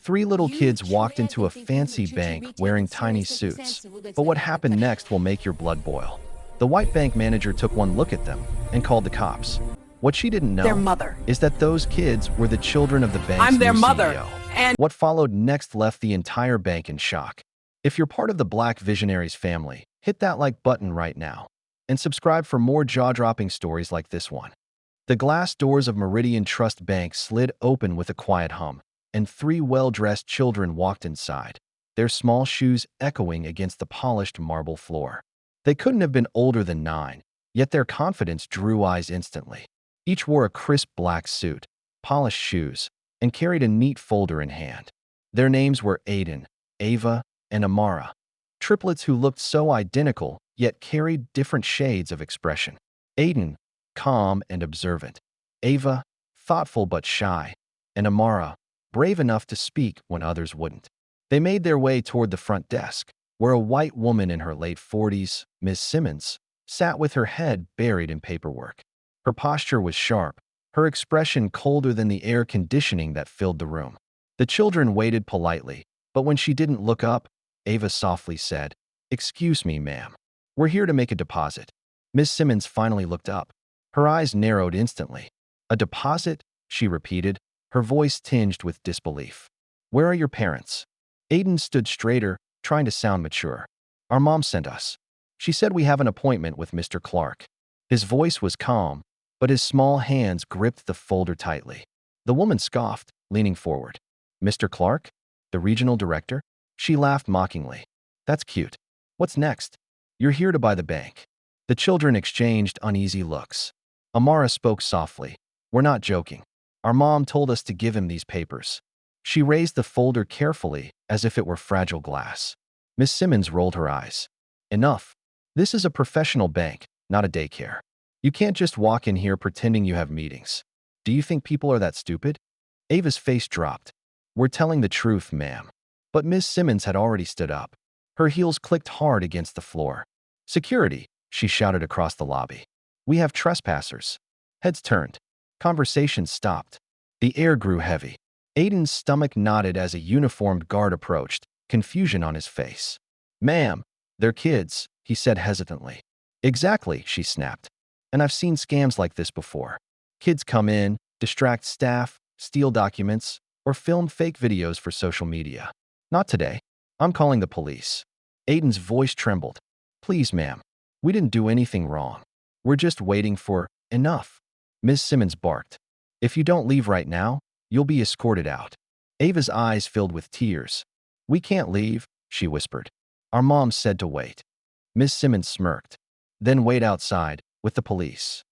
Three little kids walked into a fancy bank wearing tiny suits. But what happened next will make your blood boil. The white bank manager took one look at them and called the cops. What she didn't Their know mother. is that those kids were the children of the bank's I'm their new mother. CEO. And What followed next left the entire bank in shock. If you're part of the Black Visionaries family, hit that like button right now and subscribe for more jaw-dropping stories like this one. The glass doors of Meridian Trust Bank slid open with a quiet hum, and three well-dressed children walked inside, their small shoes echoing against the polished marble floor. They couldn't have been older than 9, yet their confidence drew eyes instantly. Each wore a crisp black suit, polished shoes, and carried a neat folder in hand. Their names were Aiden, Ava, and Amara, triplets who looked so identical yet carried different shades of expression. Aiden, calm and observant. Ava, thoughtful but shy. And Amara, brave enough to speak when others wouldn't. They made their way toward the front desk, where a white woman in her late 40s, Ms. Simmons, sat with her head buried in paperwork. Her posture was sharp, her expression colder than the air conditioning that filled the room. The children waited politely, but when she didn't look up, Ava softly said, "Excuse me, ma'am. We're here to make a deposit." Ms. Simmons finally looked up. Her eyes narrowed instantly. "A deposit?" she repeated, her voice tinged with disbelief. "Where are your parents?" Aiden stood straighter, trying to sound mature. "Our mom sent us. She said we have an appointment with Mr. Clark." His voice was calm, but his small hands gripped the folder tightly. The woman scoffed, leaning forward. "Mr. Clark? The regional director?" She laughed mockingly. "That's cute. What's next?" "You're here to buy the bank." The children exchanged uneasy looks. Amara spoke softly. "We're not joking. Our mom told us to give him these papers." She raised the folder carefully, as if it were fragile glass. Miss Simmons rolled her eyes. "Enough. This is a professional bank, not a daycare. You can't just walk in here pretending you have meetings. Do you think people are that stupid?" Ava's face dropped. "We're telling the truth, ma'am." But Miss Simmons had already stood up. Her heels clicked hard against the floor. "Security," she shouted across the lobby. "We have trespassers." Heads turned. Conversations stopped. The air grew heavy. Aiden's stomach knotted as a uniformed guard approached, confusion on his face. "Ma'am, they're kids," he said hesitantly. "Exactly," she snapped. "And I've seen scams like this before. Kids come in, distract staff, steal documents, or film fake videos for social media. Not today. I'm calling the police." Aiden's voice trembled. "Please, ma'am. We didn't do anything wrong. We're just waiting for enough." Ms. Simmons barked. "If you don't leave right now, you'll be escorted out." Ava's eyes filled with tears. "We can't leave," she whispered. "Our mom said to wait." Ms. Simmons smirked. "Then wait outside, with the police."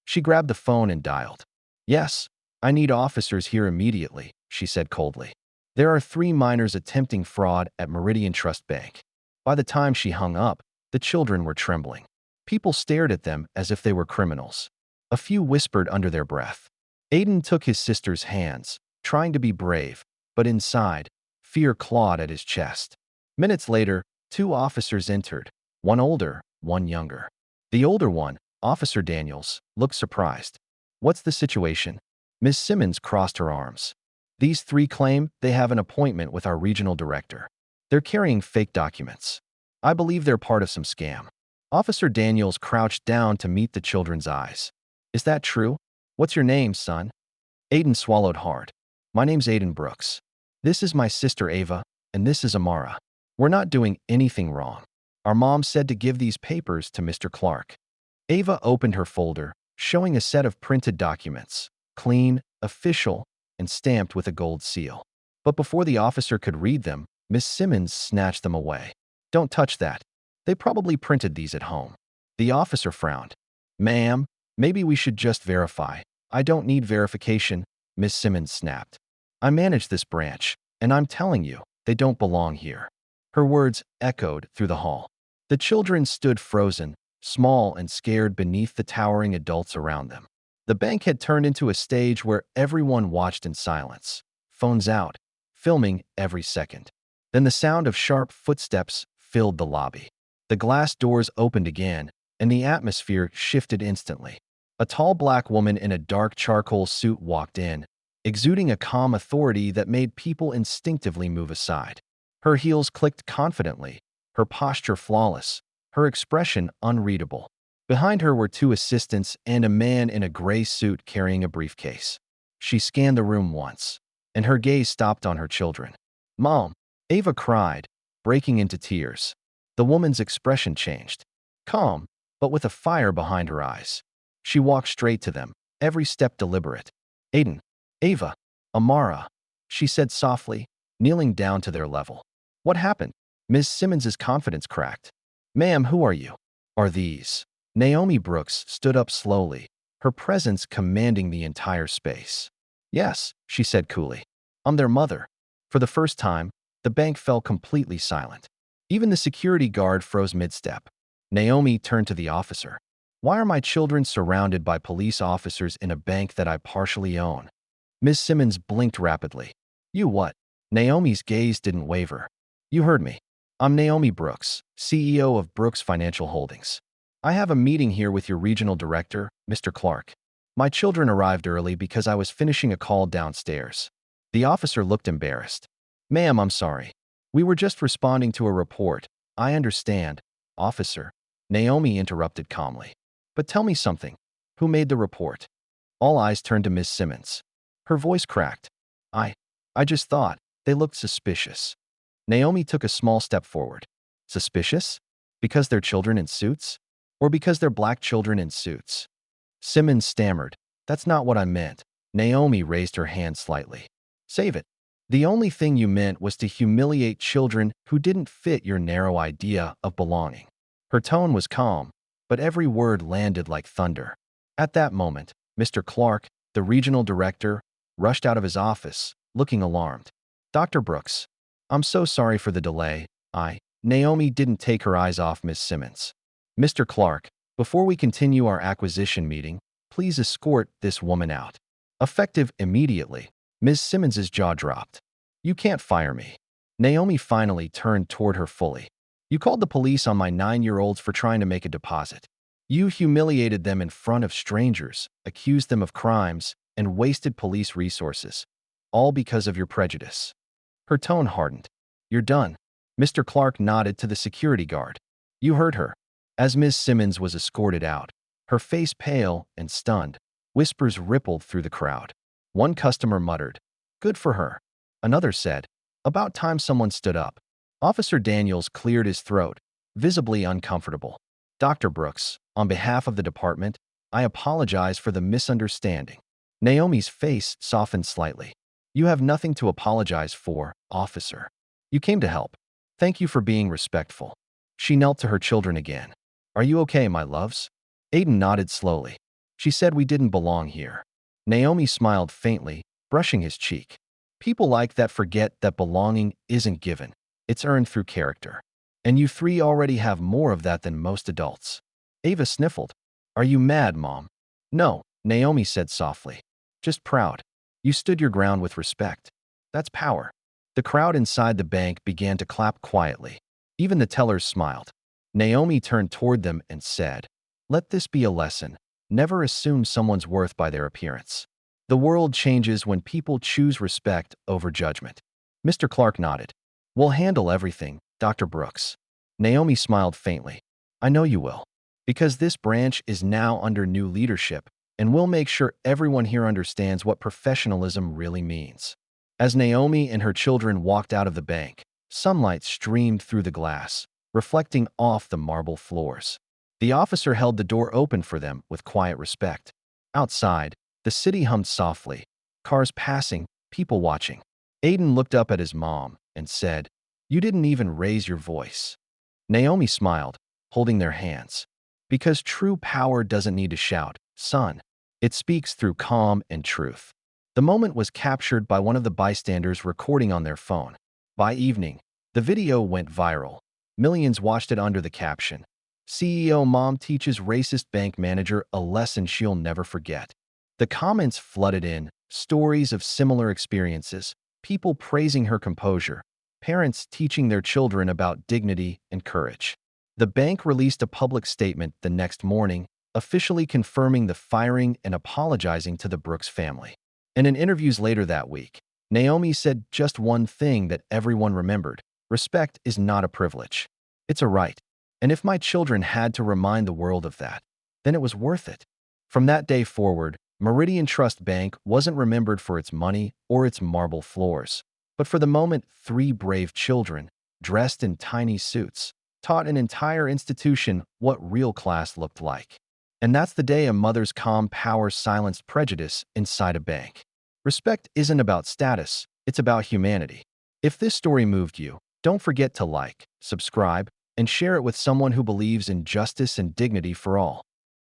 She grabbed the phone and dialed. "Yes, I need officers here immediately," she said coldly. "There are 3 minors attempting fraud at Meridian Trust Bank." By the time she hung up, the children were trembling. People stared at them as if they were criminals. A few whispered under their breath. Aiden took his sister's hands, trying to be brave, but inside, fear clawed at his chest. Minutes later, 2 officers entered, one older, one younger. The older one, Officer Daniels, looked surprised. "What's the situation?" Miss Simmons crossed her arms. "These 3 claim they have an appointment with our regional director. They're carrying fake documents. I believe they're part of some scam." Officer Daniels crouched down to meet the children's eyes. "Is that true? What's your name, son?" Aiden swallowed hard. "My name's Aiden Brooks. This is my sister Ava, and this is Amara. We're not doing anything wrong. Our mom said to give these papers to Mr. Clark." Ava opened her folder, showing a set of printed documents, clean, official, and stamped with a gold seal. But before the officer could read them, Miss Simmons snatched them away. "Don't touch that. They probably printed these at home." The officer frowned. "Ma'am, maybe we should just verify." "I don't need verification," Miss Simmons snapped. "I manage this branch, and I'm telling you, they don't belong here." Her words echoed through the hall. The children stood frozen, small and scared beneath the towering adults around them. The bank had turned into a stage where everyone watched in silence, phones out, filming every second. Then the sound of sharp footsteps filled the lobby. The glass doors opened again, and the atmosphere shifted instantly. A tall black woman in a dark charcoal suit walked in, exuding a calm authority that made people instinctively move aside. Her heels clicked confidently, her posture flawless, her expression unreadable. Behind her were two assistants and a man in a gray suit carrying a briefcase. She scanned the room once, and her gaze stopped on her children. "Mom!" Ava cried, breaking into tears. The woman's expression changed. Calm, but with a fire behind her eyes. She walked straight to them, every step deliberate. "Aiden, Ava, Amara," she said softly, kneeling down to their level. "What happened?" Ms. Simmons's confidence cracked. "Ma'am, who are you?" "Are these?" Naomi Brooks stood up slowly, her presence commanding the entire space. "Yes," she said coolly. "I'm their mother." For the first time, the bank fell completely silent. Even the security guard froze mid-step. Naomi turned to the officer. "Why are my children surrounded by police officers in a bank that I partially own?" Ms. Simmons blinked rapidly. "You what?" Naomi's gaze didn't waver. "You heard me. I'm Naomi Brooks, CEO of Brooks Financial Holdings. I have a meeting here with your regional director, Mr. Clark. My children arrived early because I was finishing a call downstairs." The officer looked embarrassed. "Ma'am, I'm sorry. We were just responding to a report." "I understand, officer," Naomi interrupted calmly. "But tell me something. Who made the report?" All eyes turned to Miss Simmons. Her voice cracked. I just thought they looked suspicious." Naomi took a small step forward. "Suspicious? Because they're children in suits? Or because they're black children in suits?" Simmons stammered. "That's not what I meant." Naomi raised her hand slightly. "Save it. The only thing you meant was to humiliate children who didn't fit your narrow idea of belonging." Her tone was calm, but every word landed like thunder. At that moment, Mr. Clark, the regional director, rushed out of his office, looking alarmed. "Dr. Brooks, I'm so sorry for the delay. Naomi didn't take her eyes off Miss Simmons. "Mr. Clark, before we continue our acquisition meeting, please escort this woman out." Effective immediately, Ms. Simmons's jaw dropped. "You can't fire me." Naomi finally turned toward her fully. "You called the police on my 9-year-olds for trying to make a deposit. You humiliated them in front of strangers, accused them of crimes, and wasted police resources, all because of your prejudice." Her tone hardened. "You're done." Mr. Clark nodded to the security guard. "You heard her." As Ms. Simmons was escorted out, her face pale and stunned, whispers rippled through the crowd. One customer muttered, "Good for her." Another said, "About time someone stood up." Officer Daniels cleared his throat, visibly uncomfortable. "Dr. Brooks, on behalf of the department, I apologize for the misunderstanding." Naomi's face softened slightly. "You have nothing to apologize for, officer. You came to help. Thank you for being respectful." She knelt to her children again. "Are you okay, my loves?" Aiden nodded slowly. "She said we didn't belong here." Naomi smiled faintly, brushing his cheek. "People like that forget that belonging isn't given. It's earned through character. And you three already have more of that than most adults." Ava sniffled. "Are you mad, Mom?" "No," Naomi said softly. "Just proud. You stood your ground with respect. That's power." The crowd inside the bank began to clap quietly. Even the tellers smiled. Naomi turned toward them and said, "Let this be a lesson. Never assume someone's worth by their appearance. The world changes when people choose respect over judgment." Mr. Clark nodded. "We'll handle everything, Dr. Brooks." Naomi smiled faintly. "I know you will. Because this branch is now under new leadership, and we'll make sure everyone here understands what professionalism really means." As Naomi and her children walked out of the bank, sunlight streamed through the glass, reflecting off the marble floors. The officer held the door open for them with quiet respect. Outside, the city hummed softly, cars passing, people watching. Aiden looked up at his mom and said, "You didn't even raise your voice." Naomi smiled, holding their hands. "Because true power doesn't need to shout, son. It speaks through calm and truth." The moment was captured by one of the bystanders recording on their phone. By evening, the video went viral. Millions watched it under the caption, "CEO Mom teaches racist bank manager a lesson she'll never forget." The comments flooded in, stories of similar experiences, people praising her composure, parents teaching their children about dignity and courage. The bank released a public statement the next morning, officially confirming the firing and apologizing to the Brooks family. And in interviews later that week, Naomi said just one thing that everyone remembered: respect is not a privilege. It's a right. And if my children had to remind the world of that, then it was worth it. From that day forward, Meridian Trust Bank wasn't remembered for its money or its marble floors, but for the moment three brave children, dressed in tiny suits, taught an entire institution what real class looked like. And that's the day a mother's calm power silenced prejudice inside a bank. Respect isn't about status, it's about humanity. If this story moved you, don't forget to like, subscribe, and share it with someone who believes in justice and dignity for all.